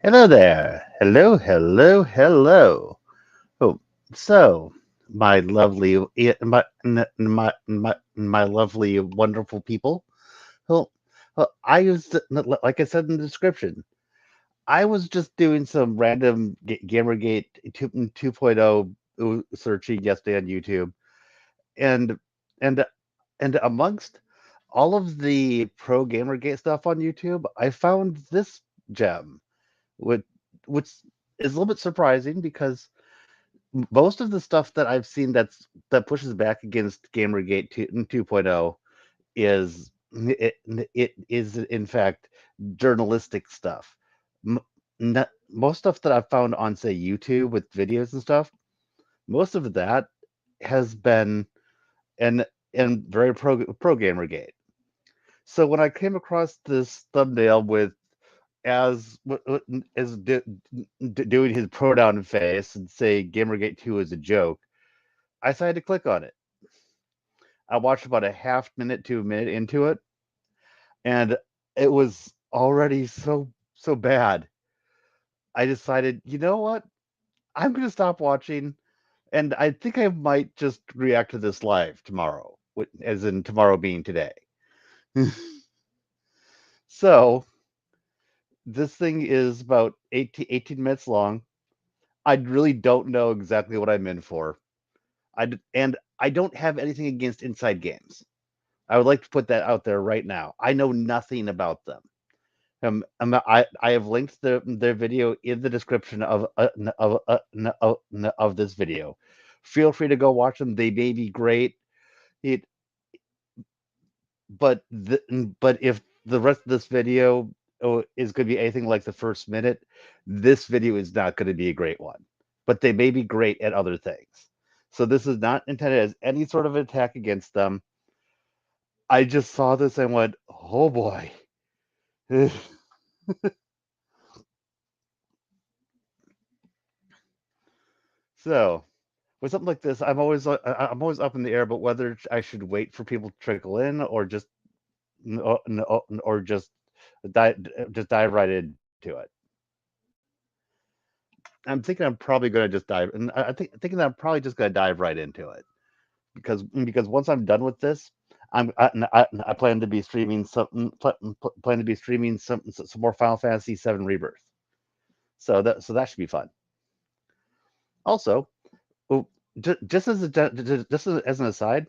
Hello there. Hello, hello, hello. Oh, so my lovely, my lovely, wonderful people. Well, I used, like I said in the description, I was just doing some random GamerGate 2.0 searching yesterday on YouTube, and and and amongst all of the pro GamerGate stuff on YouTube, I found this gem, which which is a little bit surprising because most of the stuff that I've seen that pushes back against GamerGate 2.0 is it is in fact journalistic stuff. M- Most stuff that I've found on say YouTube with videos and stuff, most of that has been and very pro GamerGate. So when I came across this thumbnail with as doing his pronoun face and say Gamergate 2 is a joke, I decided to click on it. I watched about a half minute to a minute into it, and it was already so bad. I decided, you know what? I'm going to stop watching, and I think I might just react to this live tomorrow, as in tomorrow being today. So this thing is about 18 minutes long. I really don't know exactly what I'm in for. And I don't have anything against inside games. I would like to put that out there right now. I know nothing about them. I have linked their video in the description of this video. Feel free to go watch them. They may be great. It, but if the rest of this video is going to be anything like the first minute, this video is not going to be a great one. But they may be great at other things. So this is not intended as any sort of attack against them. I just saw this and went, oh boy. So with something like this, I'm always up in the air about whether I should wait for people to trickle in or dive right into it. I'm thinking I'm probably going to just dive, and thinking that I'm probably just going to dive right into it because once I'm done with this, I plan to be streaming some more Final Fantasy VII Rebirth. So that should be fun. Also, just as an aside,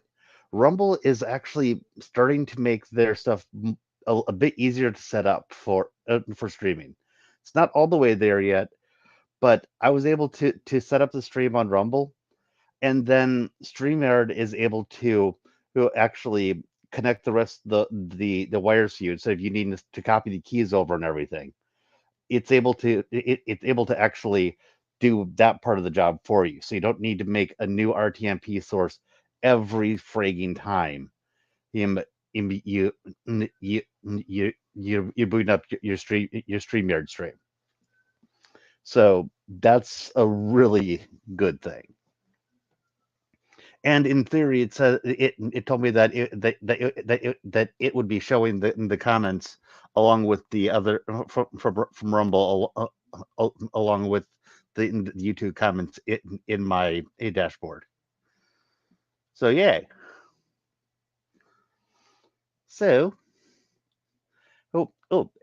Rumble is actually starting to make their stuff a bit easier to set up for streaming. It's not all the way there yet, but I was able to set up the stream on Rumble, and then StreamYard is able to actually connect the rest of the wires to you. So if you need to copy the keys over and everything, it's able to actually do that part of the job for you. So you don't need to make a new RTMP source every frigging time. You you you booting up your StreamYard stream. So that's a really good thing. And in theory, it told me that it would be showing the comments along with the other from Rumble, along with the YouTube comments in my dashboard. So yay! So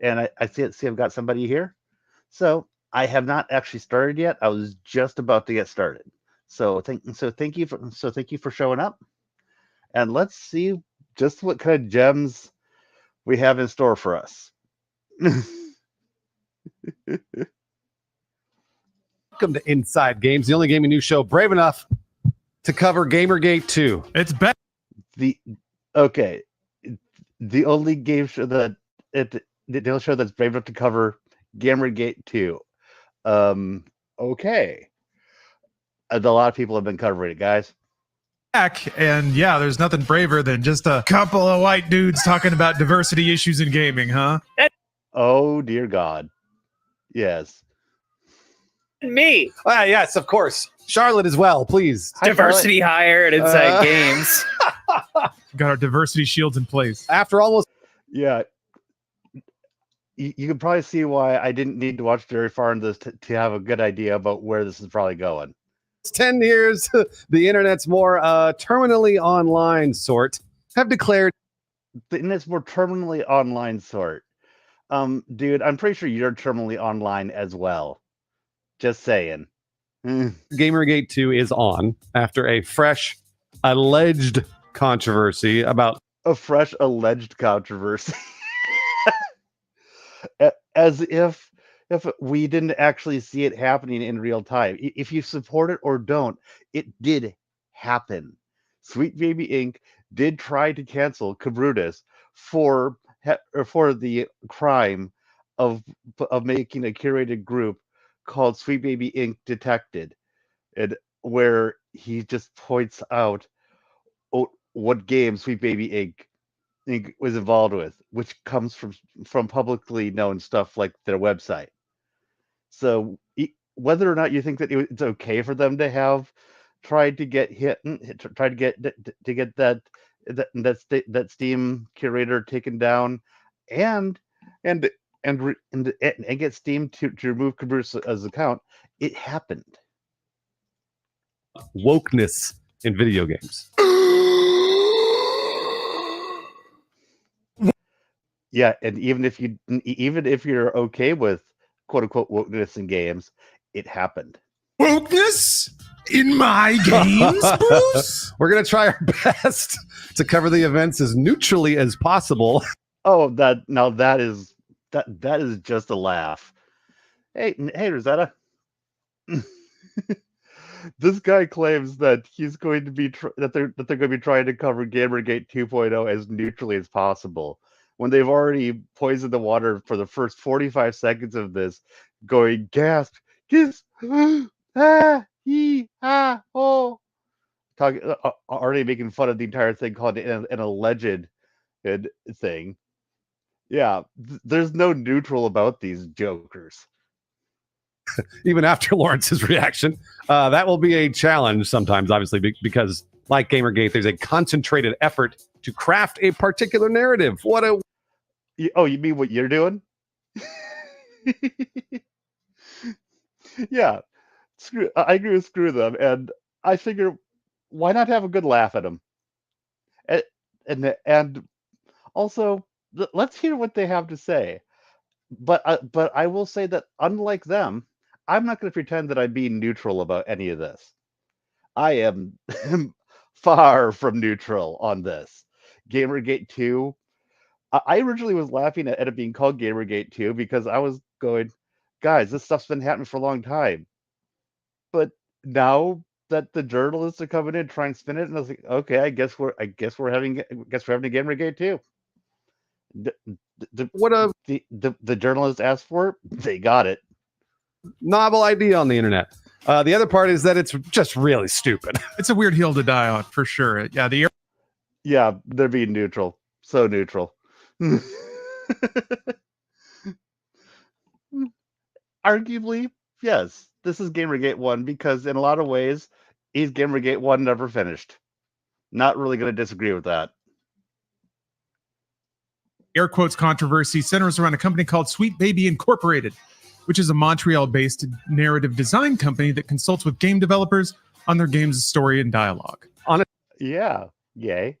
and I see I've got somebody here. So I have not actually started yet. I was just about to get started. So thank you for showing up. And let's see just what kind of gems we have in store for us. Welcome to Inside Games, the only gaming news show brave enough to cover GamerGate 2. It's back. The only game show the only show that's brave enough to cover GamerGate 2. Okay. A lot of people have been covering it, guys. And yeah, there's nothing braver than just a couple of white dudes talking about diversity issues in gaming, huh? Oh dear God. Yes. Me. Yes, of course. Charlotte as well, please. Hi, Diversity hire at Inside Games. Got our diversity shields in place. After almost Yeah. you can probably see why I didn't need to watch very far into this to have a good idea about where this is probably going. It's 10 years, the internet's more terminally online sort have declared. The internet's more terminally online sort. Dude, I'm pretty sure you're terminally online as well. Just saying. GamerGate 2 is on after a fresh alleged controversy about A fresh alleged controversy. As if we didn't actually see it happening in real time. If you support it or don't, it did happen. Sweet Baby Inc. did try to cancel Cabrutus for the crime of making a curated group called Sweet Baby Inc. Detected, and where he just points out what game Sweet Baby Inc. was involved with, which comes from publicly known stuff like their website. So whether or not you think that it's okay for them to have tried to get try to get that Steam curator taken down, and and get Steam to remove Cabru's account, it happened. wokeness in video games. Yeah, and even if you're okay with quote unquote wokeness in games, it happened. Wokeness in my games, Bruce? We're going to try our best to cover the events as neutrally as possible. Oh, that is just a laugh. Hey, Rosetta. This guy claims that he's going to be that they're going to be trying to cover GamerGate 2.0 as neutrally as possible, when they've already poisoned the water for the first 45 seconds of this, going gasp, kiss, ah, he, ah, oh, talking, already making fun of the entire thing, called an alleged thing. Yeah, there's no neutral about these jokers. Even after Lawrence's reaction, that will be a challenge sometimes, obviously, because like Gamergate, there's a concentrated effort to craft a particular narrative. You mean what you're doing? Yeah, I agree with screw them, and I figure why not have a good laugh at them, and also let's hear what they have to say. But I will say that unlike them, I'm not going to pretend that I'm being neutral about any of this. I am far from neutral on this. Gamergate 2. I originally was laughing at it being called Gamergate 2 because I was going, guys, this stuff's been happening for a long time. But now that the journalists are coming in trying to spin it, and I was like, okay, I guess we're having a Gamergate 2. The journalists asked for it, they got it. Novel idea on the internet. The other part is that it's just really stupid. It's a weird hill to die on, for sure. Yeah, they're being neutral. So neutral. Arguably, yes, this is Gamergate 1 because in a lot of ways, is Gamergate 1 never finished. Not really going to disagree with that. Air quotes controversy centers around a company called Sweet Baby Incorporated, which is a Montreal-based narrative design company that consults with game developers on their game's story and dialogue. Yeah, yay.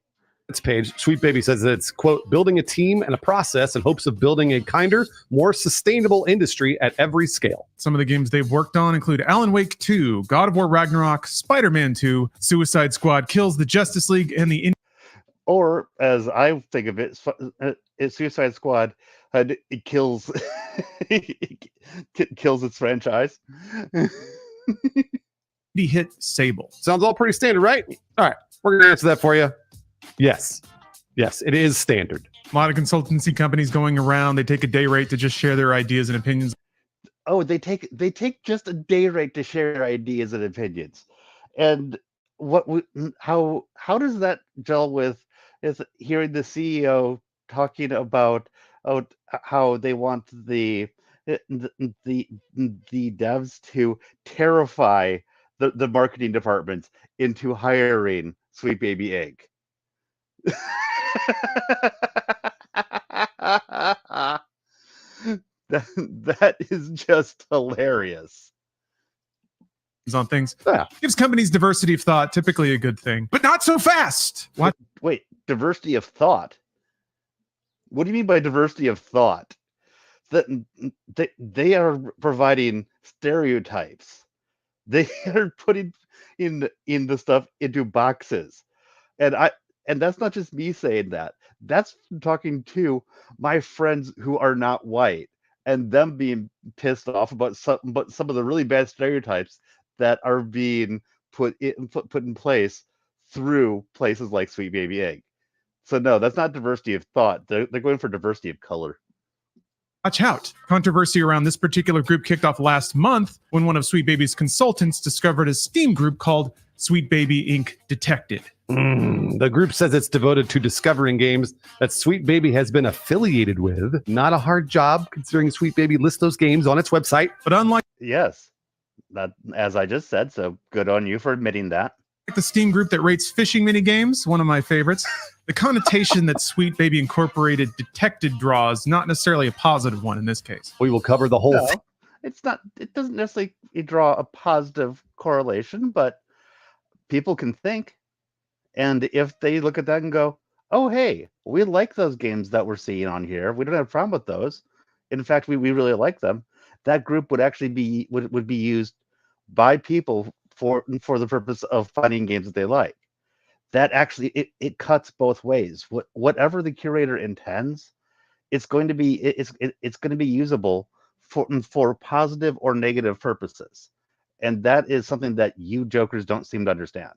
Its page, Sweet Baby says that it's, quote, building a team and a process in hopes of building a kinder, more sustainable industry at every scale. Some of the games they've worked on include Alan Wake 2, God of War Ragnarok, Spider-Man 2, Suicide Squad Kills the Justice League, and the or as I think of it, Suicide Squad it kills kills its franchise. indie hit Sable. Sounds all pretty standard, right? All right, we're going to answer that for you. Yes, it is standard. A lot of consultancy companies going around, they take a day rate to just share their ideas and opinions. Oh, they take just a day rate to share ideas and opinions. And how does that gel with hearing the CEO talking about how they want the devs to terrify the marketing departments into hiring Sweet Baby Inc. that is just hilarious. On things. Yeah. Gives companies diversity of thought, typically a good thing, but not so fast. What? Wait, diversity of thought? What do you mean by diversity of thought? That they are providing stereotypes. They are putting in the stuff into boxes, and that's not just me saying that. That's talking to my friends who are not white, and them being pissed off about some of the really bad stereotypes that are being put in place through places like Sweet Baby Egg. So no, that's not diversity of thought. They're going for diversity of color. Watch out. Controversy around this particular group kicked off last month when one of Sweet Baby's consultants discovered a Steam group called Sweet Baby Inc. Detected. The group says it's devoted to discovering games that Sweet Baby has been affiliated with. Not a hard job, considering Sweet Baby lists those games on its website. But unlike Yes, that, as I just said, so good on you for admitting that. the Steam group that rates fishing minigames, one of my favorites, the connotation that Sweet Baby Incorporated detected draws not necessarily a positive one in this case. We will cover the whole No, thing. it's not. It doesn't necessarily draw a positive correlation, but people can think, and if they look at that and go, "Oh, hey, we like those games that we're seeing on here. We don't have a problem with those. In fact, we really like them." That group would actually be would be used by people for the purpose of finding games that they like. That actually it cuts both ways. Whatever the curator intends, it's going to be it's going to be usable for positive or negative purposes, and that is something that you jokers don't seem to understand.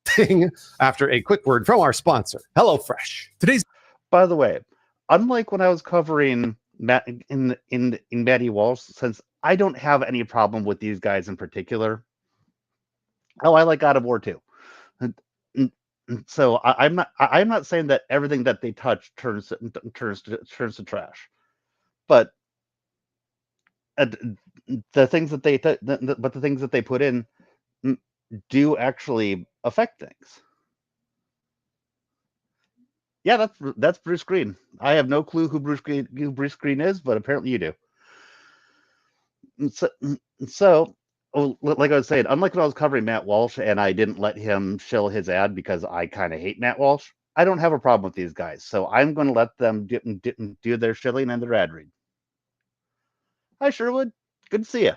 Thing after a quick word from our sponsor, HelloFresh. Today's By the way, unlike when I was covering Matt in Matty Walsh, since I don't have any problem with these guys in particular. Oh, I like God of War too. So I'm not saying that everything that they touch turns to trash, but the things that but the things that they put in do actually affect things. Yeah, that's Bruce Green. I have no clue who Bruce Green is, but apparently you do. So like I was saying, unlike when I was covering Matt Walsh and I didn't let him shill his ad because I kind of hate Matt Walsh, I don't have a problem with these guys. So I'm going to let them do their shilling and their ad read. Hi, Sherwood. Good to see you.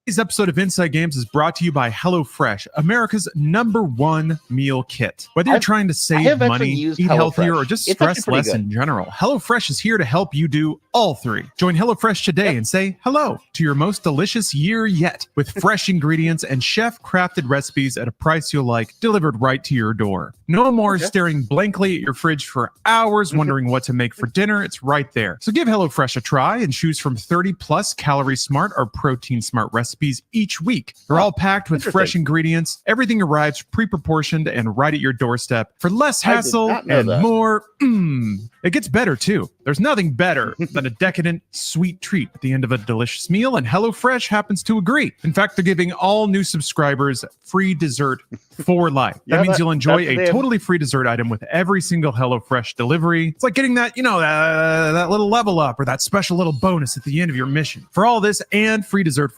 Today's episode of Inside Games is brought to you by HelloFresh, America's #1 meal kit. Whether you're trying to save money, eat healthier, or just stress less in general, HelloFresh is here to help you do all three. Join HelloFresh today and say hello to your most delicious year yet with fresh ingredients and chef-crafted recipes at a price you'll like, delivered right to your door. No more staring blankly at your fridge for hours wondering what to make for dinner. It's right there. So give HelloFresh a try and choose from 30-plus Calorie Smart or Protein Smart recipes each week. They're all packed with fresh ingredients. Everything arrives pre-proportioned and right at your doorstep for less hassle and more. It gets better too. There's nothing better than a decadent, sweet treat at the end of a delicious meal, and HelloFresh happens to agree. In fact, they're giving all new subscribers free dessert for life. That means you'll enjoy a totally free dessert item with every single HelloFresh delivery. It's like getting that, that little level up or that special little bonus at the end of your mission. For all this and free dessert.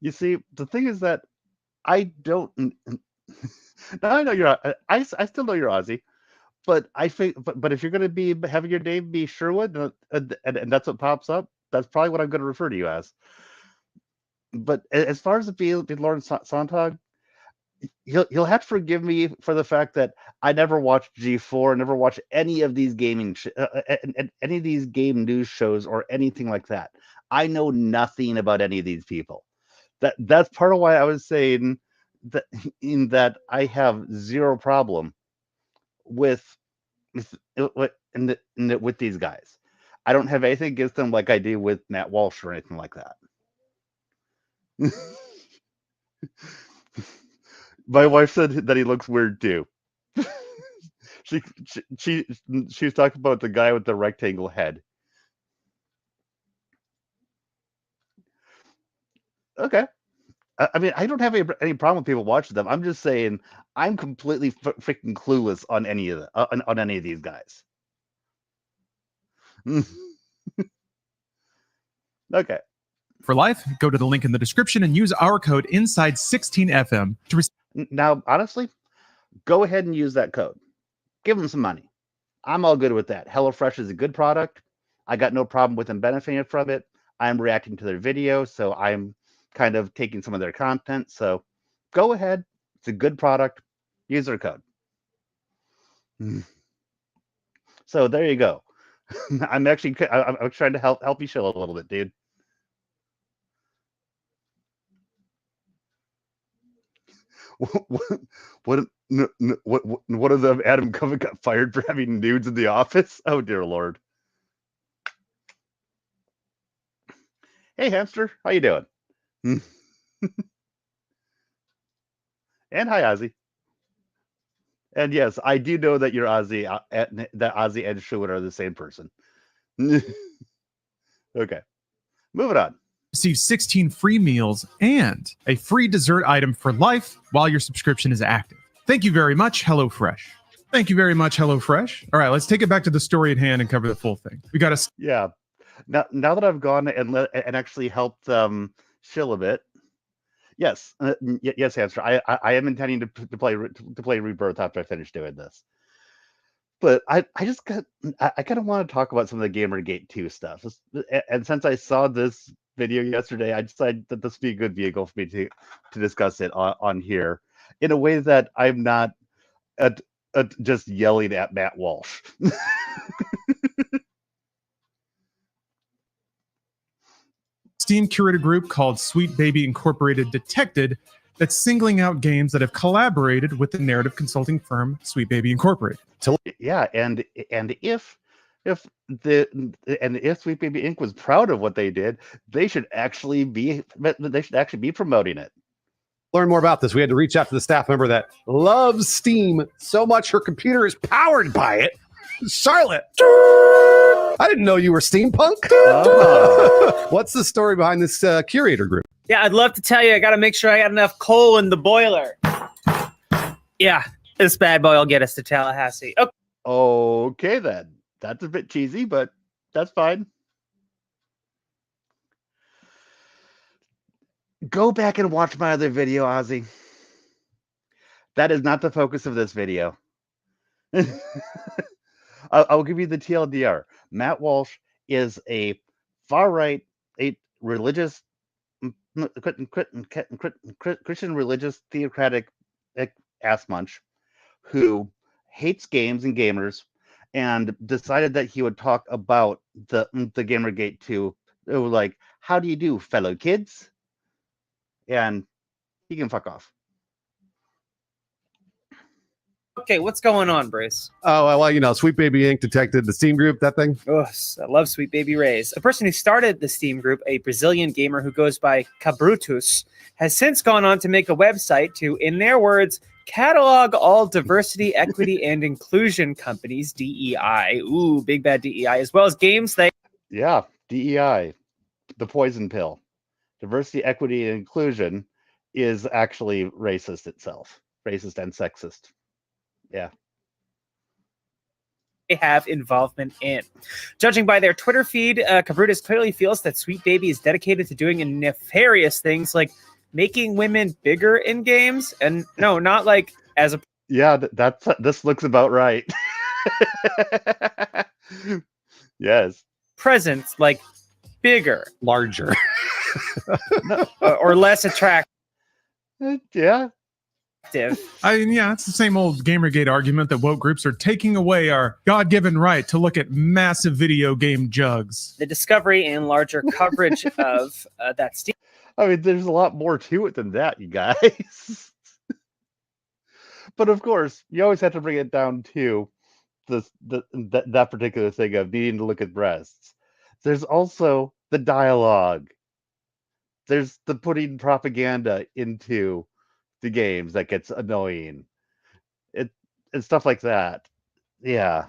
You see, the thing is that I don't. Now I know you're. I still know you're Aussie, but I think. But if you're going to be having your name be Sherwood, and that's what pops up, that's probably what I'm going to refer to you as. But as far as it being Lawrence Sontag, he'll have to forgive me for the fact that I never watched G4, never watched any of these any of these game news shows or anything like that. I know nothing about any of these people. That's part of why I was saying that I have zero problem with these guys. I don't have anything against them like I do with Matt Walsh or anything like that. My wife said that he looks weird too. she was talking about the guy with the rectangle head. Okay. I mean, I don't have any problem with people watching them. I'm just saying I'm completely freaking clueless on any of on any of these guys. Okay. For life, go to the link in the description and use our code INSIDE16FM to receive. Now, honestly, go ahead and use that code. Give them some money. I'm all good with that. HelloFresh is a good product. I got no problem with them benefiting from it. I'm reacting to their videos, so I'm kind of taking some of their content. So go ahead. It's a good product. Use their code. So there you go. I'm trying to help you chill a little bit, dude. What of them? Adam Covey got fired for having nudes in the office. Oh dear Lord. Hey hamster, how you doing? And hi Ozzy. And yes, I do know that you're Ozzy. That Ozzy and Sherwood are the same person. Okay, moving on. Receive 16 free meals and a free dessert item for life while your subscription is active. Thank you very much, HelloFresh. Thank you very much, HelloFresh. All right, let's take it back to the story at hand and cover the full thing. We got to. Yeah. Now that I've gone and actually helped chill a bit. Yes, yes, hamster. I am intending to play Rebirth after I finish doing this. But I kind of want to talk about some of the GamerGate 2 stuff. And since I saw this video yesterday, I decided that this would be a good vehicle for me to discuss it on here in a way that I'm not just yelling at Matt Walsh. Steam curated group called Sweet Baby Incorporated detected that singling out games that have collaborated with the narrative consulting firm Sweet Baby Incorporated. Yeah, and if Sweet Baby Inc. was proud of what they did, they should actually be promoting it. Learn more about this. We had to reach out to the staff member that loves Steam so much her computer is powered by it. Charlotte, I didn't know you were steampunk. What's the story behind this curator group? Yeah, I'd love to tell you. I got to make sure I got enough coal in the boiler. Yeah, this bad boy will get us to Tallahassee. Okay, then. That's a bit cheesy, but that's fine. Go back and watch my other video, Ozzy. That is not the focus of this video. I'll give you the TLDR. Matt Walsh is a far-right, a religious, Christian religious theocratic ass munch who hates games and gamers and decided that he would talk about the GamerGate 2. Like, how do you do, fellow kids? And he can fuck off. Okay, what's going on, Brace? Oh, well, you know, Sweet Baby Inc. detected the Steam group, that thing. Oh, I love Sweet Baby Rays. The person who started the Steam group, a Brazilian gamer who goes by Cabrutus, has since gone on to make a website to, in their words, catalog all diversity, equity, and inclusion companies, DEI. Ooh, big bad DEI, as well as games they... Yeah, DEI, the poison pill. Diversity, equity, and inclusion is actually racist itself. Racist and sexist. Yeah. They have involvement in. Judging by their Twitter feed, Cabrutus clearly feels that Sweet Baby is dedicated to doing nefarious things like making women bigger in games. And no, not like as a... Yeah, this looks about right. Yes. Presence, like bigger. Larger. Or less attractive. Yeah. I mean, yeah, it's the same old GamerGate argument that woke groups are taking away our God-given right to look at massive video game jugs. The discovery and larger coverage of that Steam. I mean, there's a lot more to it than that, you guys. But of course, you always have to bring it down to that particular thing of needing to look at breasts. There's also the dialogue. There's the putting propaganda into the games that gets annoying. And stuff like that. Yeah.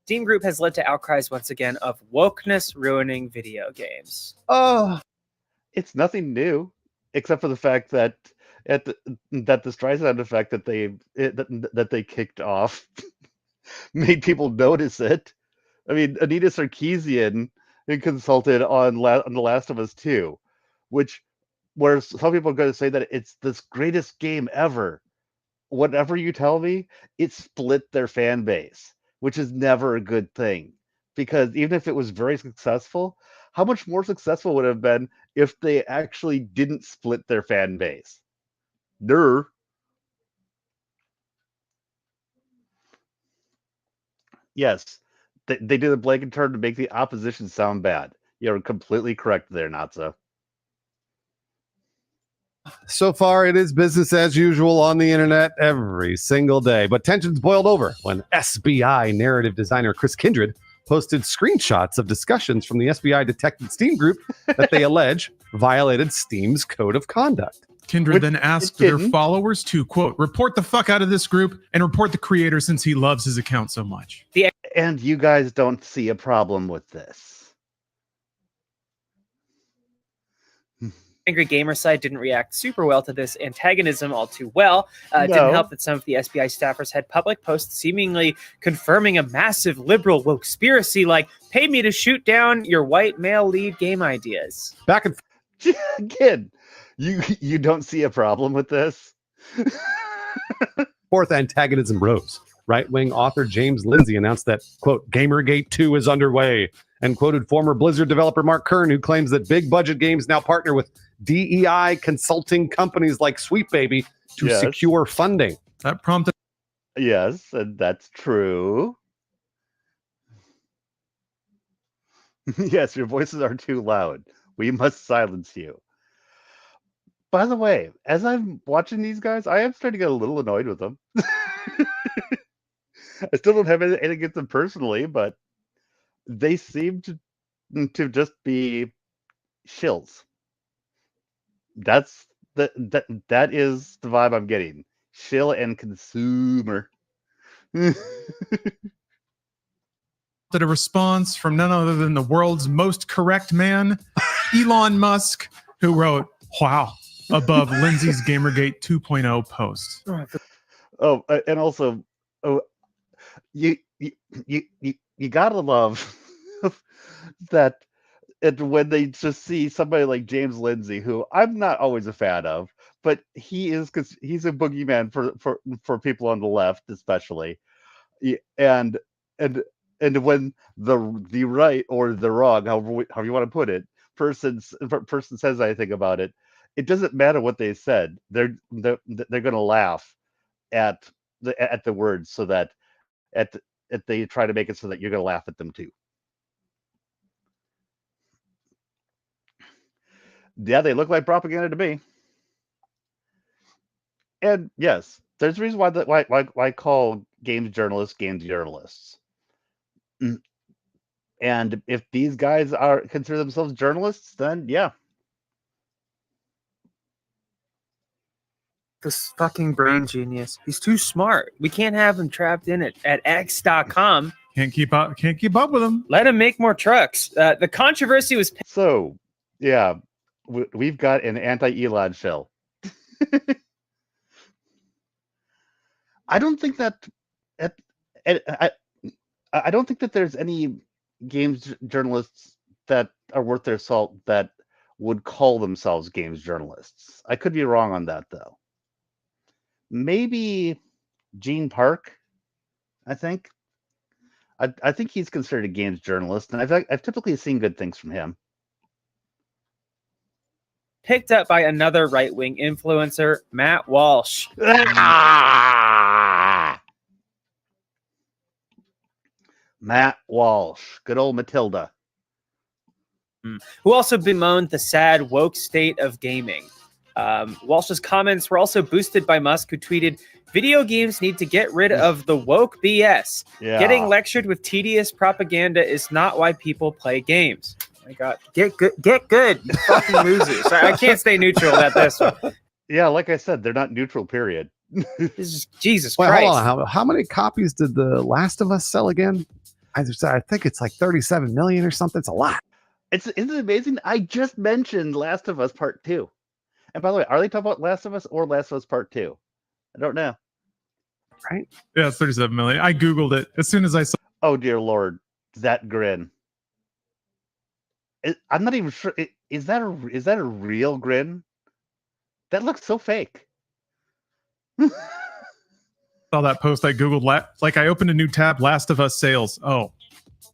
Steam group has led to outcries once again of wokeness ruining video games. Oh, it's nothing new, except for the fact that the Streisand effect that they kicked off made people notice it. I mean, Anita Sarkeesian consulted on The Last of Us 2, where some people are going to say that it's this greatest game ever. Whatever you tell me, it split their fan base, which is never a good thing. Because even if it was very successful, how much more successful would it have been if they actually didn't split their fan base? Yes, they did a blanket turn to make the opposition sound bad. You're completely correct there, Natsa. So far, it is business as usual on the internet every single day. But tensions boiled over when SBI narrative designer Chris Kindred posted screenshots of discussions from the SBI detected Steam group that they allege violated Steam's code of conduct. Kindred then asked their followers to, quote, report the fuck out of this group and report the creator since he loves his account so much. And you guys don't see a problem with this. Angry Gamer site didn't react super well to this antagonism all too well. It didn't help that some of the SBI staffers had public posts seemingly confirming a massive liberal woke-spiracy, like, pay me to shoot down your white male lead game ideas. Back and Kid, you don't see a problem with this? Fourth antagonism rose. Right-wing author James Lindsay announced that, quote, GamerGate 2 is underway, and quoted former Blizzard developer Mark Kern, who claims that big budget games now partner with DEI consulting companies like Sweet Baby to secure funding. That prompted. Yes, and that's true. Yes, your voices are too loud. We must silence you. By the way, as I'm watching these guys, I am starting to get a little annoyed with them. I still don't have anything against them personally, but they seem to just be shills. That is the vibe I'm getting. Shill and consumer. That a response from none other than the world's most correct man, Elon Musk, who wrote, wow, above Lindsay's GamerGate 2.0 post. Oh, and also, you gotta love that when they just see somebody like James Lindsay, who I'm not always a fan of, but he's a boogeyman for people on the left, especially, and when the right or the wrong, however you want to put it, person says anything about it, it doesn't matter what they said. They're going to laugh at the words, so that they try to make it so that you're going to laugh at them too. Yeah, they look like propaganda to me. And yes, there's a reason why I call games journalists. And if these guys consider themselves journalists, then yeah. This fucking brain genius. He's too smart. We can't have him trapped in it at X.com. Can't keep up with him. Let him make more trucks. The controversy was... So, yeah, we've got an anti-Elon shell. I don't think that I don't think that there's any games journalists that are worth their salt that would call themselves games journalists. I could be wrong on that, though. Maybe Gene Park, I think. I think he's considered a games journalist, and I've typically seen good things from him. Picked up by another right-wing influencer, Matt Walsh. Matt Walsh, good old Matilda. Who also bemoaned the sad woke state of gaming. Walsh's comments were also boosted by Musk, who tweeted, video games need to get rid of the woke BS. Yeah. Getting lectured with tedious propaganda is not why people play games. Oh my God, get good, you fucking losers. I can't stay neutral about this one. Yeah, like I said, they're not neutral, period. Jesus Christ. Hold on. How many copies did The Last of Us sell again? I think it's like 37 million or something. It's a lot. Isn't it amazing? I just mentioned Last of Us Part 2. And by the way, are they talking about Last of Us or Last of Us Part 2? I don't know. Right? Yeah, it's 37 million. I Googled it as soon as I saw. Oh, dear Lord. That grin. I'm not even sure. Is that a real grin? That looks so fake. Saw that post I googled. Like I opened a new tab. Last of Us sales. Oh,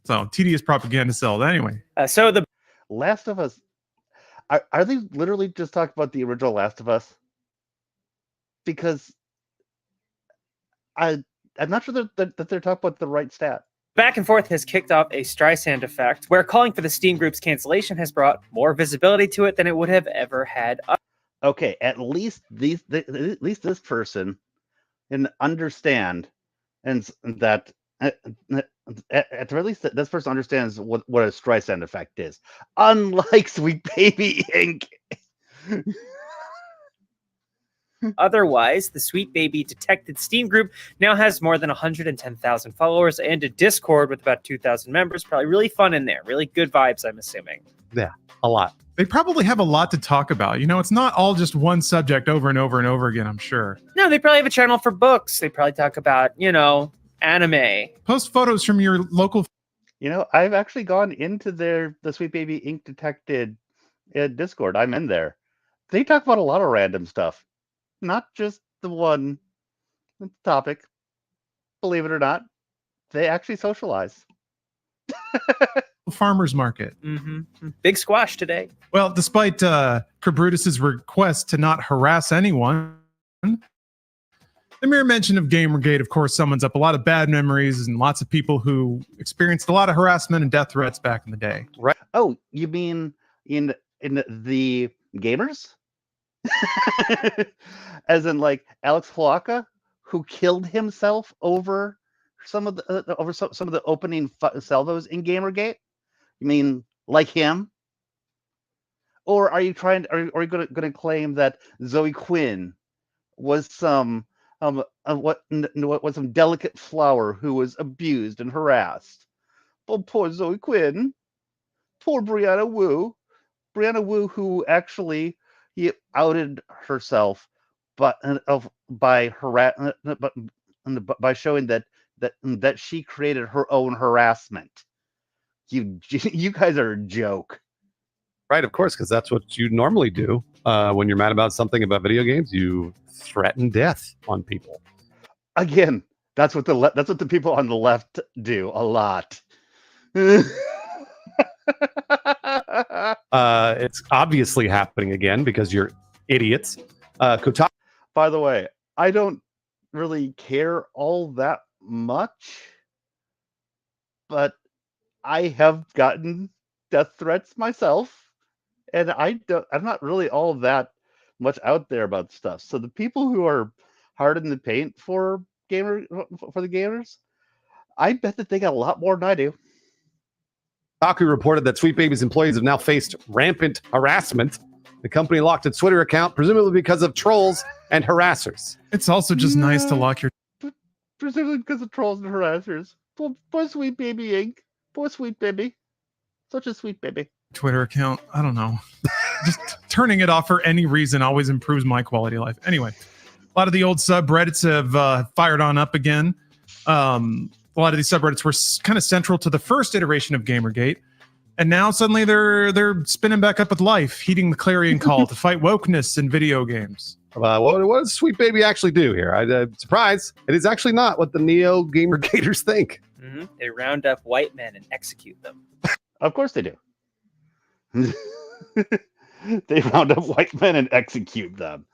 so tedious propaganda sales. Anyway, so the Last of Us. Are they literally just talking about the original Last of Us? Because I'm not sure that they're talking about the right stat. back and forth has kicked off a Streisand effect, where calling for the Steam group's cancellation has brought more visibility to it than it would have ever had. Okay, at least this person can understand, and that at the very least this person understands what a Streisand effect is, unlike Sweet Baby Inc. Otherwise, the Sweet Baby Detected Steam group now has more than 110,000 followers and a Discord with about 2,000 members. Probably really fun in there. Really good vibes, I'm assuming. Yeah, a lot. They probably have a lot to talk about. You know, it's not all just one subject over and over and over again, I'm sure. No, they probably have a channel for books. They probably talk about, anime. Post photos from your local... I've actually gone into the Sweet Baby Inc. Detected Discord. I'm in there. They talk about a lot of random stuff. Not just the one topic. Believe it or not, they actually socialize. Farmers market. Mm-hmm. Big squash today. Well, despite Cabrutus's request to not harass anyone, the mere mention of GamerGate, of course, summons up a lot of bad memories and lots of people who experienced a lot of harassment and death threats back in the day. Right? Oh, you mean in the gamers? As in, like Alex Huaca, who killed himself over some of the opening salvos in GamerGate. You mean like him? Or are you going to claim that Zoe Quinn was some delicate flower who was abused and harassed? Oh, poor Zoe Quinn. Poor Brianna Wu. Brianna Wu, who actually outed herself, by showing that she created her own harassment. You guys are a joke. Right, of course, because that's what you normally do when you're mad about something about video games. You threaten death on people. Again, that's what the people on the left do a lot. It's obviously happening again because you're idiots. Kotaku. By the way, I don't really care all that much, but I have gotten death threats myself, and I'm not really all that much out there about stuff. So the people who are hard in the paint for the gamers, I bet that they got a lot more than I do. Kotaku reported that Sweet Baby's employees have now faced rampant harassment. The company locked its Twitter account, presumably because of trolls and harassers. It's also just nice to lock your... Presumably because of trolls and harassers. Poor Sweet Baby Inc. Poor Sweet Baby. Such a sweet baby. Twitter account. I don't know. Just turning it off for any reason always improves my quality of life. Anyway, a lot of the old subreddits have fired on up again. A lot of these subreddits were kind of central to the first iteration of GamerGate. And now suddenly they're spinning back up with life, heeding the clarion call to fight wokeness in video games. What does Sweet Baby actually do here? I'm surprised. It is actually not what the Neo GamerGaters think. Mm-hmm. They round up white men and execute them. Of course they do. They round up white men and execute them.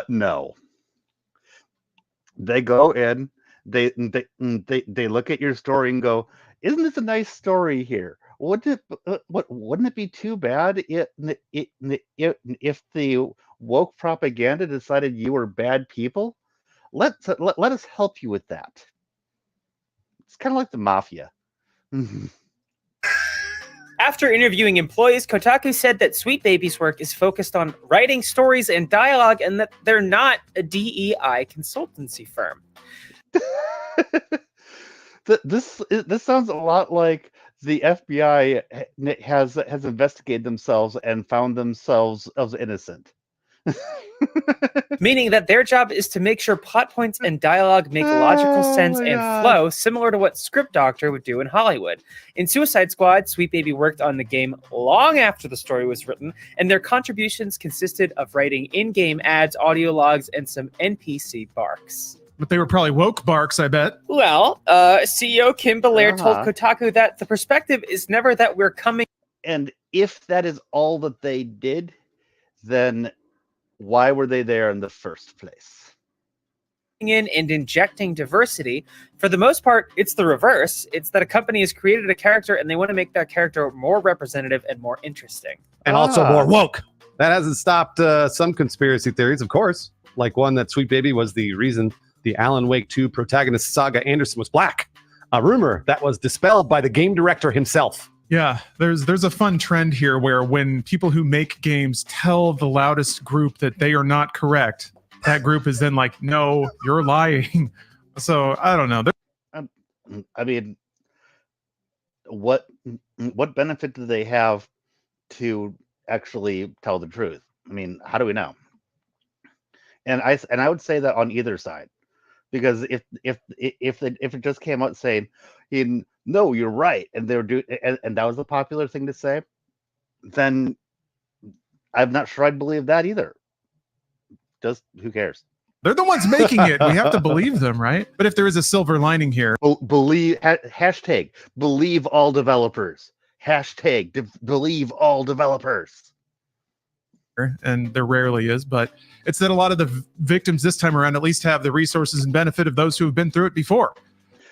No. They go in, they look at your story and go, "Isn't this a nice story here? Wouldn't it be too bad if the woke propaganda decided you were bad people? Let us help you with that." It's kind of like the mafia. After interviewing employees, Kotaku said that Sweet Baby's work is focused on writing stories and dialogue, and that they're not a DEI consultancy firm. This sounds a lot like the FBI has investigated themselves and found themselves innocent. Meaning that their job is to make sure plot points and dialogue make logical sense and flow, similar to what Script Doctor would do in Hollywood. In Suicide Squad, Sweet Baby worked on the game long after the story was written, and their contributions consisted of writing in-game ads, audio logs, and some NPC barks. But they were probably woke barks, I bet. Well, CEO Kim Belair told Kotaku that the perspective is never that we're coming. And if that is all that they did, then why were they there in the first place? In and injecting diversity. For the most part, it's the reverse. It's that a company has created a character and they want to make that character more representative and more interesting. And also more woke. That hasn't stopped some conspiracy theories, of course. Like one that Sweet Baby was the reason the Alan Wake 2 protagonist Saga Anderson was black. A rumor that was dispelled by the game director himself. Yeah, there's a fun trend here where when people who make games tell the loudest group that they are not correct, that group is then like, no, you're lying. So I don't know. I mean, what benefit do they have to actually tell the truth? I mean, how do we know? And I would say that on either side, because if it just came out saying, no, you're right, and they're doing, and that was the popular thing to say, then I'm not sure I'd believe that either. Just who cares? They're the ones making it. We have to believe them, right? But if there is a silver lining here, hashtag believe all developers. Hashtag believe all developers. And there rarely is, but it's that a lot of the victims this time around at least have the resources and benefit of those who have been through it before.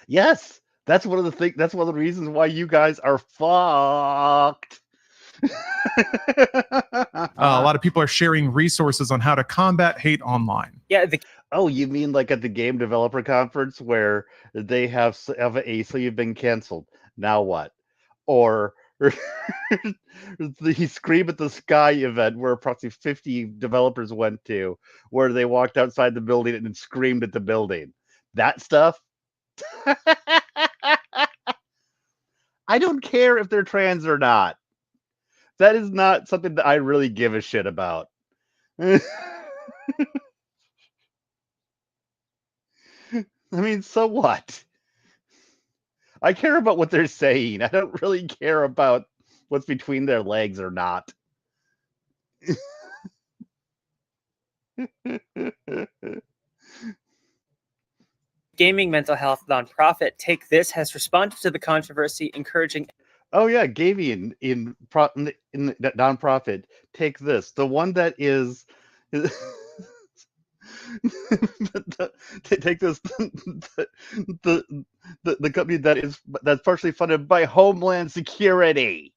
Yes, that's one of the things. That's one of the reasons why you guys are fucked. A lot of people are sharing resources on how to combat hate online. Yeah. Oh, you mean like at the game developer conference where they have a so you've been canceled. Now what? Or the Scream at the Sky event where approximately 50 developers went to, where they walked outside the building and screamed at the building. That stuff. I don't care if they're trans or not. That is not something that I really give a shit about. I mean, so what? I care about what they're saying. I don't really care about what's between their legs or not. Gaming mental health nonprofit Take This has responded to the controversy, encouraging. Oh yeah, gaming in the nonprofit Take This, the one that is Take This, the company that's partially funded by Homeland Security.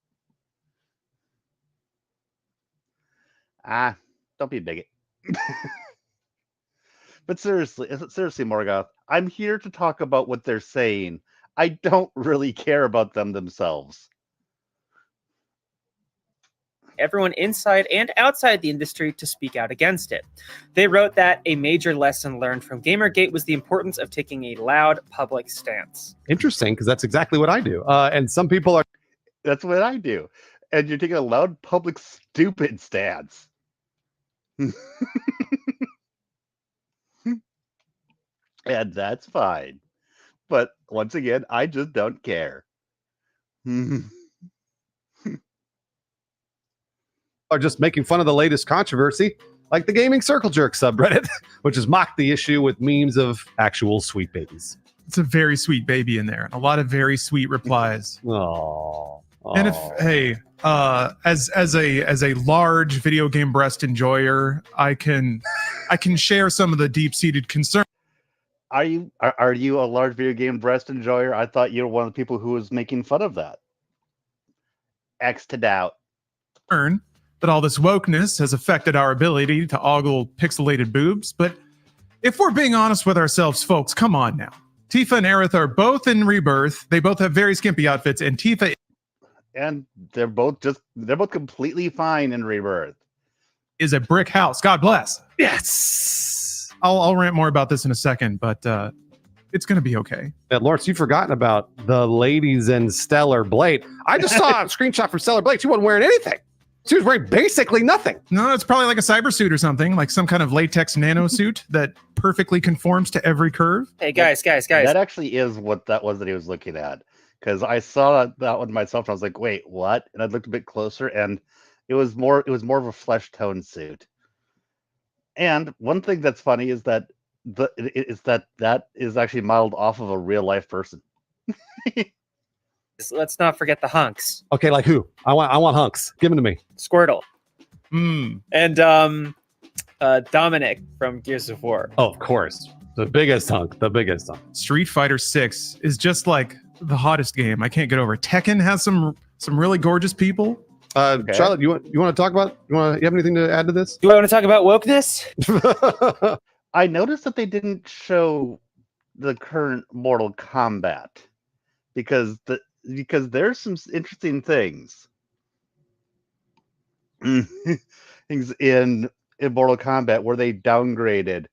Don't be a bigot. But seriously, Morgoth, I'm here to talk about what they're saying. I don't really care about them themselves. Everyone inside and outside the industry to speak out against it. They wrote that a major lesson learned from GamerGate was the importance of taking a loud public stance. Interesting, because that's exactly what I do. And some people are... That's what I do. And you're taking a loud public stupid stance. And that's fine. But once again, I just don't care. Are just making fun of the latest controversy, like the Gaming Circle Jerk subreddit, which has mocked the issue with memes of actual sweet babies. It's a very sweet baby in there, and a lot of very sweet replies. Oh. And if as a large video game breast enjoyer, I can share some of the deep-seated concern. Are you a large video game breast enjoyer? I thought you were one of the people who was making fun of that. X to doubt. That all this wokeness has affected our ability to ogle pixelated boobs. But if we're being honest with ourselves, folks, come on now. Tifa and Aerith are both in Rebirth. They both have very skimpy outfits, and Tifa... And they're both completely fine in Rebirth. Is a brick house. God bless. Yes! I'll rant more about this in a second, but it's going to be okay. Yeah, Lawrence, you've forgotten about the ladies in Stellar Blade. I just saw a screenshot from Stellar Blade. She wasn't wearing anything. She was wearing basically nothing. No, it's probably like a cyber suit or something, like some kind of latex nano suit that perfectly conforms to every curve. Hey, guys. That actually is what that was that he was looking at. Because I saw that one myself, and I was like, "Wait, what?" And I looked a bit closer, and it was more of a flesh tone suit. And one thing that's funny is that that is actually modeled off of a real life person. Let's not forget the hunks. Okay, like who? I want hunks. Give them to me. Squirtle. And Dominic from Gears of War. Oh, of course. The biggest hunk. Street Fighter 6 is just like the hottest game. I can't get over it. Tekken has some really gorgeous people. Okay. Charlotte, you want to talk about? You have anything to add to this? Do I want to talk about wokeness? I noticed that they didn't show the current Mortal Kombat because there's some interesting things in Mortal Kombat where they downgraded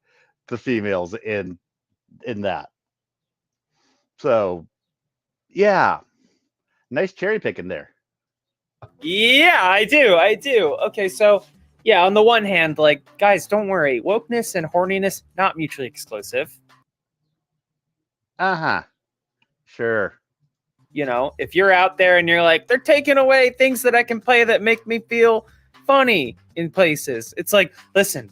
the females in that. So, yeah, nice cherry picking there. Yeah, I do. Okay, so yeah, on the one hand, like, guys, don't worry. Wokeness and horniness, not mutually exclusive. Sure. You know, if you're out there and you're like, they're taking away things that I can play that make me feel funny in places. It's like, listen,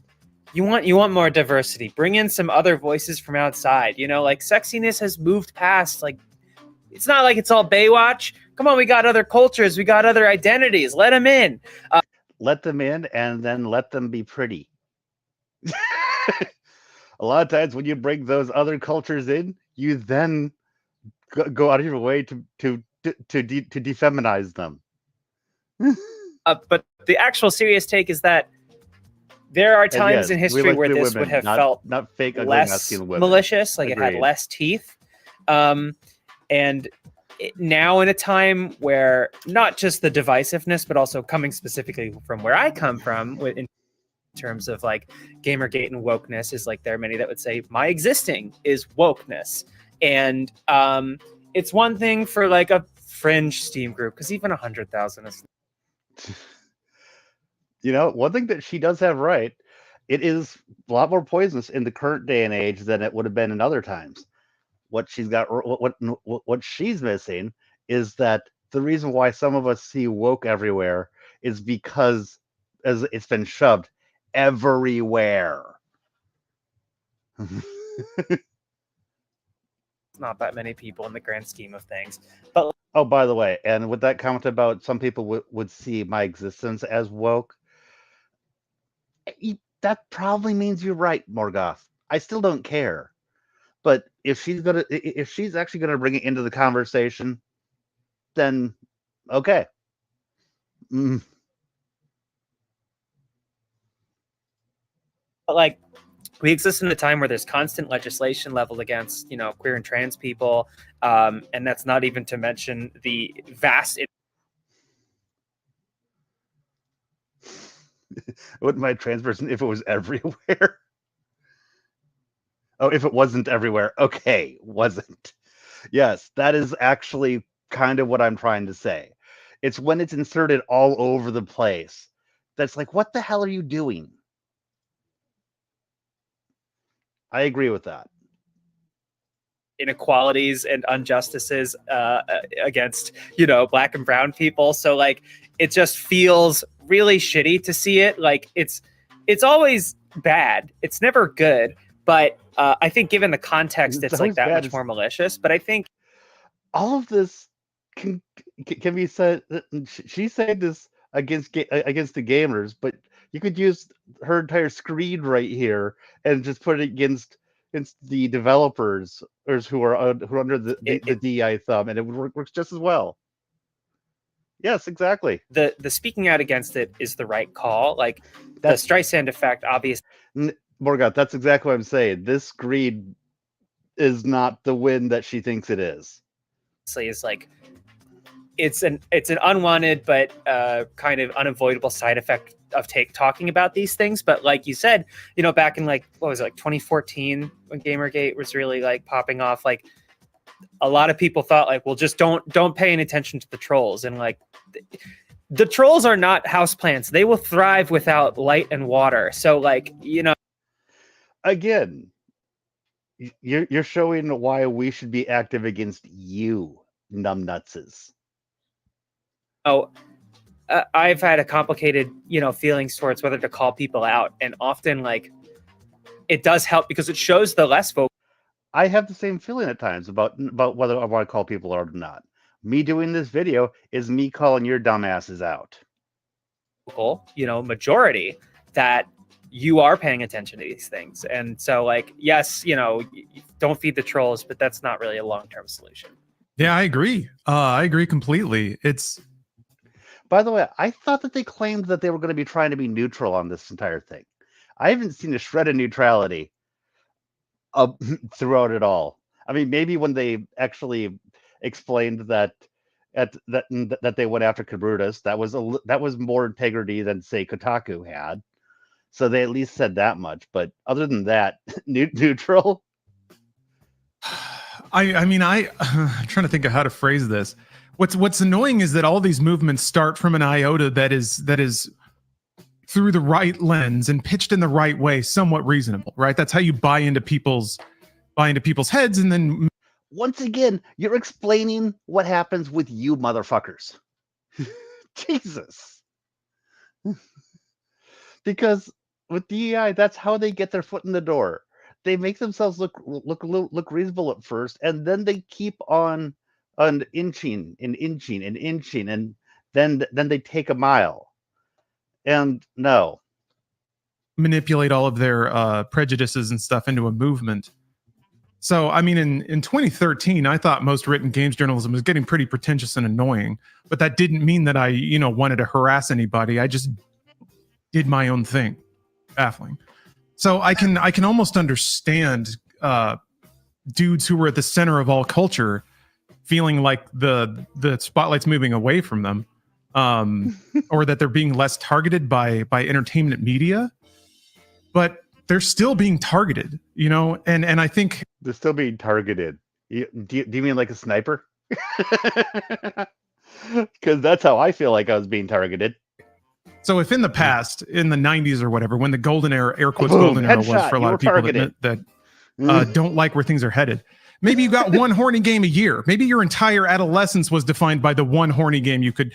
you want more diversity. Bring in some other voices from outside. You know, like sexiness has moved past, like, it's not like it's all Baywatch. Come on, we got other cultures. We got other identities. Let them in. Let them in and then let them be pretty. A lot of times when you bring those other cultures in, you then go out of your way to defeminize them. But the actual serious take is that there are times in history where this would have felt not fake, less malicious, like Agreed. it had less teeth. And now in a time where not just the divisiveness, but also coming specifically from where I come from in terms of like Gamergate and wokeness is like there are many that would say my existing is wokeness. And it's one thing for like a fringe Steam group, because even 100,000 is... You know, one thing that she does have right, it is a lot more poisonous in the current day and age than it would have been in other times. What she's got, what she's missing is that the reason why some of us see woke everywhere is because as it's been shoved everywhere. Not that many people in the grand scheme of things. But oh, by the way, and with that comment about some people would see my existence as woke, that probably means you're right, Morgoth. I still don't care. But if she's actually gonna bring it into the conversation, then okay. But like, we exist in a time where there's constant legislation leveled against, you know, queer and trans people, and that's not even to mention the vast. Wouldn't mind trans person if it was everywhere. Oh, if it wasn't everywhere. Okay, wasn't. Yes, that is actually kind of what I'm trying to say. It's when it's inserted all over the place. That's like, what the hell are you doing? I agree with that. Inequalities and injustices against, you know, black and brown people. So like, it just feels really shitty to see it. Like it's always bad. It's never good. But I think given the context, it's like that much more malicious. But I think all of this can be said. She said this against the gamers, but you could use her entire screen right here and just put it against the developers or who are under the DI thumb, and it would work just as well. Yes, exactly. The speaking out against it is the right call. Like the Streisand effect, obviously. Morgoth, that's exactly what I'm saying. This greed is not the win that she thinks it is. Is like it's an unwanted but kind of unavoidable side effect of talking about these things. But like you said, you know, back in like, what was it, like 2014 when Gamergate was really like popping off, like a lot of people thought like, well, just don't pay any attention to the trolls. And like the trolls are not houseplants. They will thrive without light and water. So like, again, you're showing why we should be active against you, numbnutses. Oh, I've had a complicated, feelings towards whether to call people out. And often like it does help because it shows the less vocal. I have the same feeling at times about whether I want to call people out or not. Me doing this video is me calling your dumbasses out. Majority that you are paying attention to these things. And so like, yes, don't feed the trolls, but that's not really a long-term solution. Yeah, I agree. I agree completely. By the way, I thought that they claimed that they were going to be trying to be neutral on this entire thing. I haven't seen a shred of neutrality throughout it all. I mean, maybe when they actually explained that they went after Kabrutus, that was more integrity than say Kotaku had. So they at least said that much. But other than that, neutral. I'm trying to think of how to phrase this. What's annoying is that all these movements start from an iota that is through the right lens and pitched in the right way, somewhat reasonable, right? That's how you buy into people's heads, and then once again, you're explaining what happens with you motherfuckers. Jesus. Because with DEI, that's how they get their foot in the door. They make themselves look reasonable at first, and then they keep on inching, and then they take a mile. And no. Manipulate all of their prejudices and stuff into a movement. So, I mean, in 2013, I thought most written games journalism was getting pretty pretentious and annoying, but that didn't mean that I, wanted to harass anybody. I just did my own thing. Baffling. So I can almost understand dudes who were at the center of all culture feeling like the spotlight's moving away from them, or that they're being less targeted by entertainment media, but they're still being targeted, and I think they're still being targeted. Do you mean like a sniper? Because that's how I feel like I was being targeted. So if in the past, in the 90s or whatever, when the golden era, air quotes golden era, was for a lot of people that don't like where things are headed, maybe you got one horny game a year. Maybe your entire adolescence was defined by the one horny game you could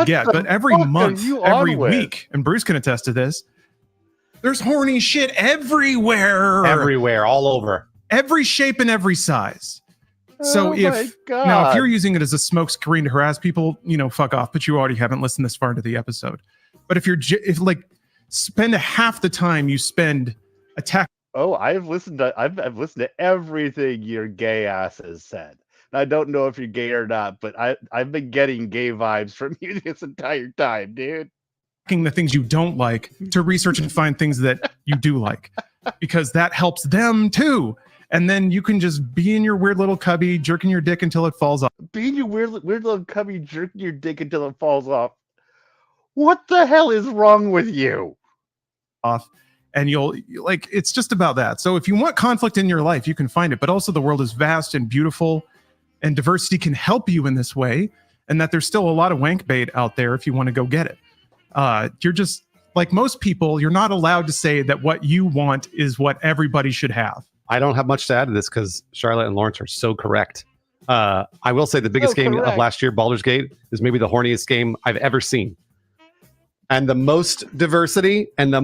get. But every month, every week, and Bruce can attest to this, there's horny shit everywhere. Everywhere, all over. Every shape and every size. So if you're using it as a smoke screen to harass people, fuck off, but you already haven't listened this far into the episode. But if spend half the time you spend attacking. Oh, I've listened to everything your gay ass has said. And I don't know if you're gay or not, but I've been getting gay vibes from you this entire time, dude. The things you don't like to research and find things that you do like, because that helps them too. And then you can just be in your weird little cubby, jerking your dick until it falls off. Be in your weird little cubby, jerking your dick until it falls off. What the hell is wrong with you? And it's just about that. So if you want conflict in your life, you can find it. But also the world is vast and beautiful, and diversity can help you in this way. And that there's still a lot of wank bait out there if you want to go get it. You're just like most people, you're not allowed to say that what you want is what everybody should have. I don't have much to add to this because Charlotte and Lawrence are so correct. I will say the biggest game of last year, Baldur's Gate, is maybe the horniest game I've ever seen. And the most diversity and the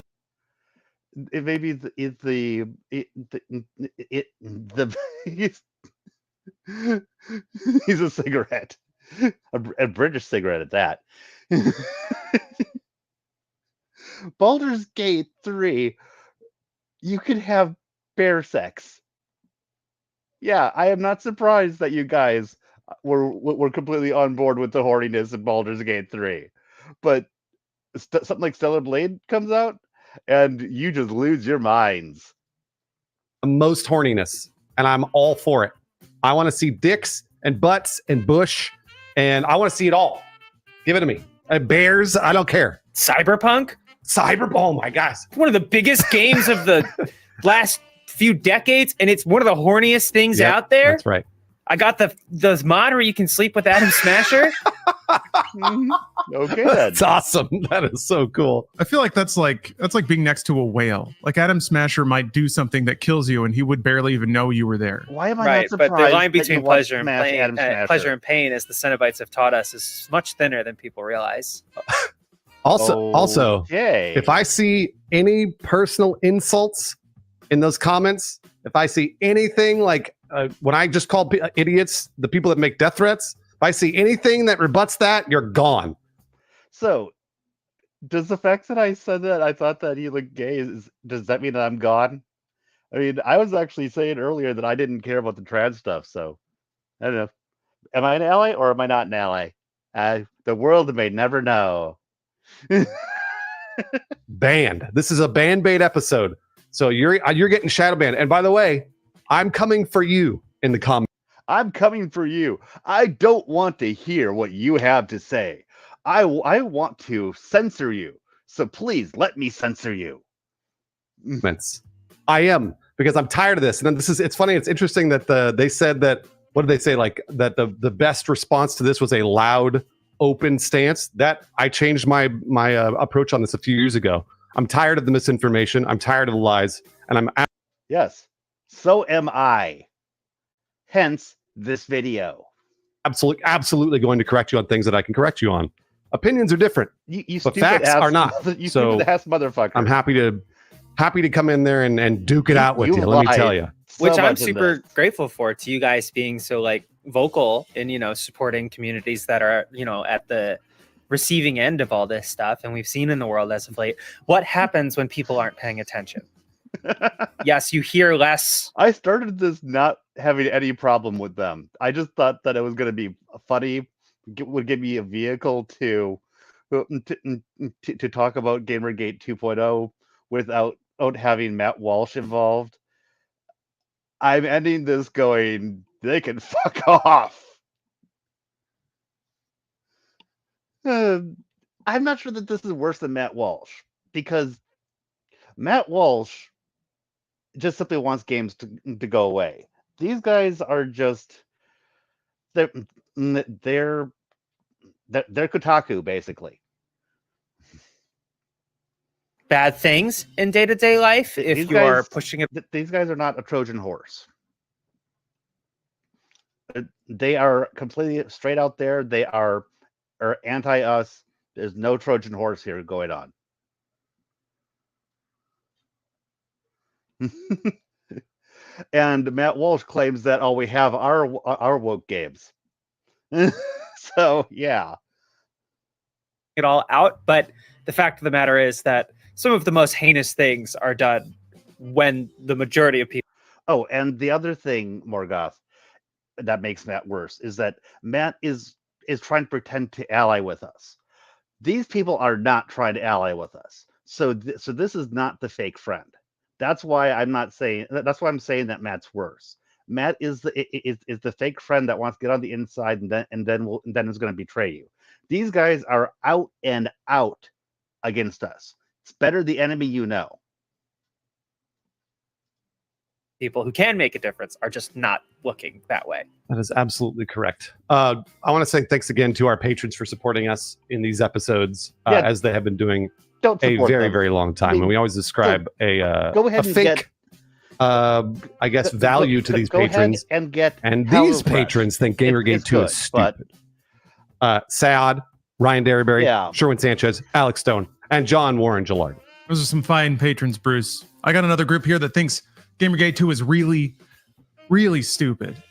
he's a cigarette, a British cigarette at that. Baldur's Gate 3, you could have bear sex. Yeah, I am not surprised that you guys were completely on board with the horniness in Baldur's Gate 3. But something like Stellar Blade comes out, and you just lose your minds. Most horniness, and I'm all for it. I want to see dicks and butts and bush, and I want to see it all. Give it to me. Bears, I don't care. Cyberpunk? Oh my gosh. One of the biggest games of the last few decades, and it's one of the horniest things out there. That's right. I got those mod where you can sleep with Adam Smasher. Okay, then. That's awesome. That is so cool. I feel like that's like being next to a whale. Like Adam Smasher might do something that kills you, and he would barely even know you were there. Why am I not surprised? But the line between pleasure and pain, as the Cenobites have taught us, is much thinner than people realize. Also, if I see any personal insults in those comments, if I see anything like when I just called idiots the people that make death threats, if I see anything that rebuts that, you're gone. So, does the fact that I said that I thought that he looked gay, does that mean that I'm gone? I mean, I was actually saying earlier that I didn't care about the trans stuff, so I don't know. Am I an ally or am I not an ally? The world may never know. Banned. This is a ban bait episode, so you're getting shadow banned. And by the way, I'm coming for you in the comments. I'm coming for you. I don't want to hear what you have to say. I want to censor you. So please let me censor you. I am, because I'm tired of this. And then it's funny. It's interesting that they said that, what did they say? Like that the best response to this was a loud, open stance. That I changed my approach on this a few years ago. I'm tired of the misinformation. I'm tired of the lies. And yes, so am I. Hence this video. Absolutely going to correct you on things that I can correct you on. Opinions are different, but facts are not. You stupid ass motherfucker. I'm happy to come in there and duke it out with you. Let me tell you. Which I'm super grateful for, to you guys being so like vocal in, supporting communities that are, at the receiving end of all this stuff. And we've seen in the world as of late, what happens when people aren't paying attention. Yes, you hear less. I started this not having any problem with them. I just thought that it was going to be funny. Would give me a vehicle to talk about GamerGate 2.0 without having Matt Walsh involved. I'm ending this going, they can fuck off. I'm not sure that this is worse than Matt Walsh, because Matt Walsh just simply wants games to go away. These guys are just they're Kotaku, basically. Bad things in day-to-day life if you are pushing it. These guys are not a Trojan horse. They are completely straight out there. They are anti-us. There's no Trojan horse here going on. And Matt Walsh claims that all we have are woke games. So yeah, it all out. But the fact of the matter is that some of the most heinous things are done when the majority of people. Oh, and the other thing, Morgoth, that makes Matt worse is that Matt is trying to pretend to ally with us. These people are not trying to ally with us. So this is not the fake friend. That's why I'm saying that Matt's worse. Matt is the fake friend that wants to get on the inside and then is going to betray you. These guys are out and out against us. It's better the enemy you know. People who can make a difference are just not looking that way. That is absolutely correct. I want to say thanks again to our patrons for supporting us in these episodes, as they have been doing a very, very long time. And we always describe a fake, I guess, value to these patrons. And these patrons think GamerGate 2 is stupid. Saad, Ryan Derryberry, Sherwin Sanchez, Alex Stone, and John Warren Gillard. Those are some fine patrons, Bruce. I got another group here that thinks GamerGate 2 is really, really stupid.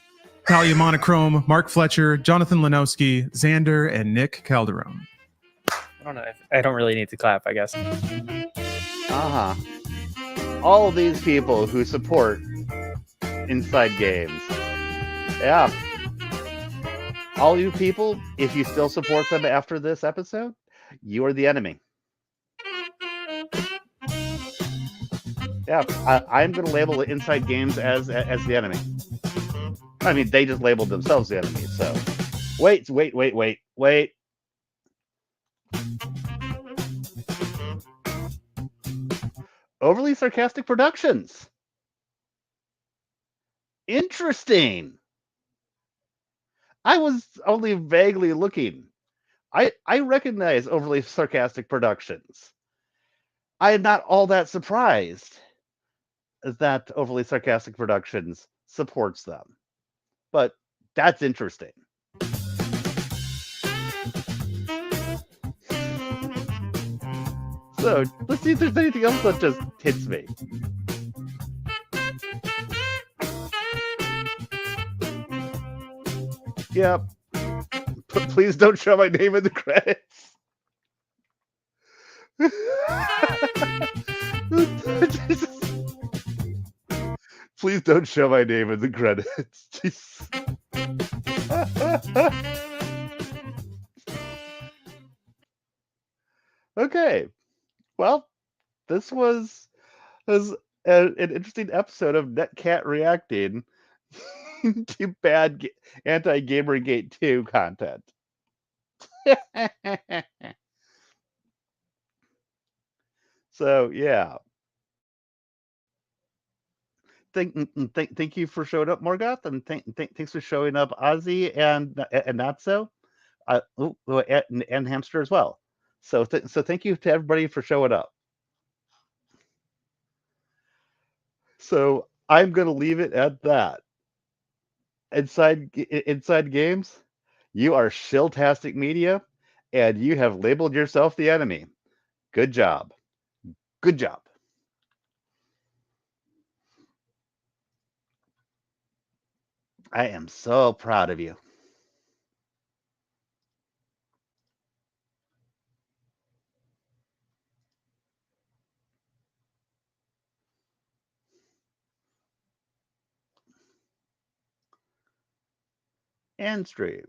Talia Monochrome, Mark Fletcher, Jonathan Lanowski, Xander, and Nick Calderon. I don't know. I don't really need to clap, I guess. All of these people who support Inside Games. Yeah. All you people, if you still support them after this episode, you are the enemy. Yeah, I'm going to label the Inside Games as the enemy. I mean, they just labeled themselves the enemy, so... Wait. Overly Sarcastic Productions. Interesting. I was only vaguely looking. I recognize overly sarcastic productions. I am not all that surprised that overly sarcastic productions supports them. But that's interesting. So let's see if there's anything else that just hits me. Yep. Please don't show my name in the credits. Please don't show my name in the credits. Okay. Well, this was an interesting episode of NetCat reacting to bad anti-GamerGate 2 content. So yeah. Thank you for showing up, Morgoth, and thanks for showing up, Ozzy and Natso, and Hamster as well. So thank you to everybody for showing up. So I'm going to leave it at that. Inside Games, you are shilltastic media, and you have labeled yourself the enemy. Good job. Good job. I am so proud of you. And stream.